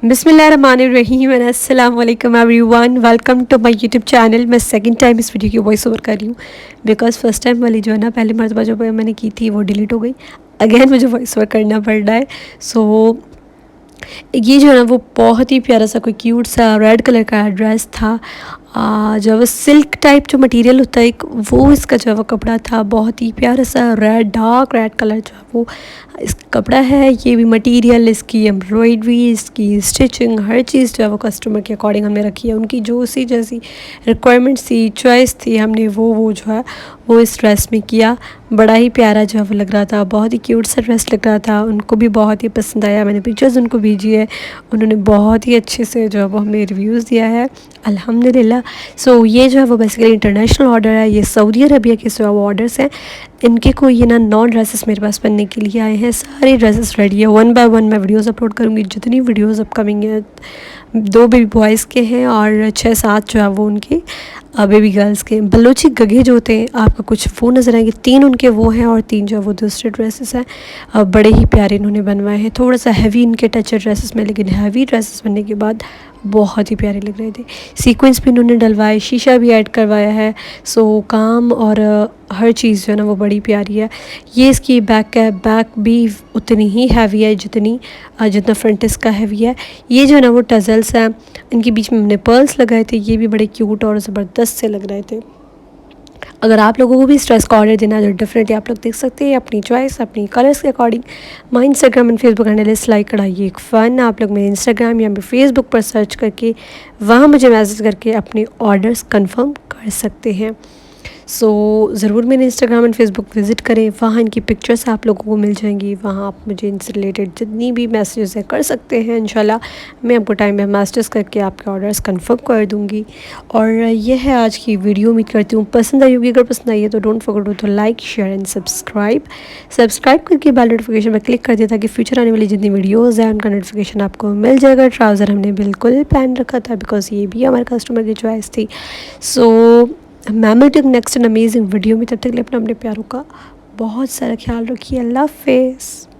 बिस्मिल्लाहिर्रहमानिर्रहीम एंड अस्सलाम वालेकुम everyone, welcome to my YouTube channel. मैं सेकंड टाइम इस वीडियो की वॉइस ओवर कर रही हूँ बिकॉज़ फर्स्ट टाइम वाली जो है ना, पहली मरतबा जो मैंने की थी वो डिलीट हो गई। अगेन मुझे वॉइस ओवर करना पड़ रहा है। सो ये जो है ना, वो बहुत ही प्यारा सा कोई क्यूट सा रेड कलर का ड्रेस था। जो वो सिल्क टाइप जो मटेरियल होता है एक, वो इसका जो है वो कपड़ा था। बहुत ही प्यारा सा रेड, डार्क रेड कलर जो है वो इस कपड़ा है। ये भी मटेरियल, इसकी एम्ब्रॉयडरी, इसकी स्टिचिंग, हर चीज़ जो है वो कस्टमर के अकॉर्डिंग हमने रखी है। उनकी जो सी जैसी रिक्वायरमेंट्स थी, चॉइस थी, हमने वो जो है वो इस ड्रेस में किया। बड़ा ही प्यारा जो है वो लग रहा था, बहुत ही क्यूट सा ड्रेस लग रहा था। उनको भी बहुत ही पसंद आया। मैंने पिक्चर्स उनको भेजी है, उन्होंने बहुत ही अच्छे से जो है वो हमें रिव्यूज़ दिया है, अल्हम्दुलिल्लाह। सो ये जो है वो बेसिकली इंटरनेशनल ऑर्डर है। ये सऊदी अरबिया के जो है वो ऑर्डर्स हैं। इनके कोई ये ना 9 ड्रेसेस मेरे पास बनने के लिए आए हैं। सारे ड्रेसेस रेडी है। 1 बाय 1 मैं वीडियोस अपलोड करूँगी। जितनी वीडियोस अपकमिंग है, 2 बेबी बॉयज़ के हैं और 6-7 जो है वो उनके बेबी गर्ल्स के। बलोची गगे जो होते हैं आपको कुछ वो नज़र आएंगे। 3 उनके वो हैं और 3 जो है वो दूसरे ड्रेसेस हैं। बड़े ही प्यारे इन्होंने बनवाए हैं। थोड़ा सा हैवी इनके टच है ड्रेसेस में, लेकिन हैवी ड्रेसेस बनने के बाद बहुत ही प्यारे लग रहे थे। सीक्वेंस भी इन्होंने डलवाए, शीशा भी ऐड करवाया है। सो काम और हर चीज़ जो है ना वो बड़ी प्यारी है। ये इसकी बैक है, बैक भी उतनी ही हैवी है जितना फ्रंट इसका हैवी है। ये जो है ना वो टजल्स हैं, इनके बीच में हमने पर्ल्स लगाए थे। ये भी बड़े क्यूट और ज़बरदस्त से लग रहे थे। अगर आप लोगों को भी इस ड्रेस का ऑर्डर देना है तो डेफिनेटली आप लोग देख सकते हैं अपनी चॉइस, अपनी कलर्स के according. My Instagram and Facebook handle is like कढ़ाई एक फ़न। आप लोग मेरे इंस्टाग्राम या मेरे फेसबुक पर सर्च करके वहाँ मुझे मैसेज करके अपने ऑर्डर्स कंफर्म कर सकते हैं। सो ज़रूर मेरे इंस्टाग्राम एंड फेसबुक विज़िट करें, वहाँ इनकी पिक्चर्स आप लोगों को मिल जाएंगी। वहाँ आप मुझे इनसे रिलेटेड जितनी भी मैसेजेस है कर सकते हैं। इंशाल्लाह मैं आपको टाइम में मैसेज करके आपके ऑर्डर्स कंफर्म कर दूँगी। और ये है आज की वीडियो। उम्मीद करती हूँ पसंद आई होगी। अगर पसंद आई है तो don't forget to like, share and subscribe करके बेल नोटिफिकेशन पर क्लिक कर दिया ताकि फ्यूचर आने वाली जितनी वीडियोज़ हैं उनका नोटिफिकेशन आपको मिल जाएगा। ट्राउज़र हमने बिल्कुल पहन रखा था बिकॉज ये भी हमारे कस्टमर की चॉइस थी। सो मैं मिलती हूँ नेक्स्ट एन अमेजिंग वीडियो में। तब तक के लिए अपने प्यारों का बहुत सारा ख्याल रखिए। अल्लाह हाफ़िज़।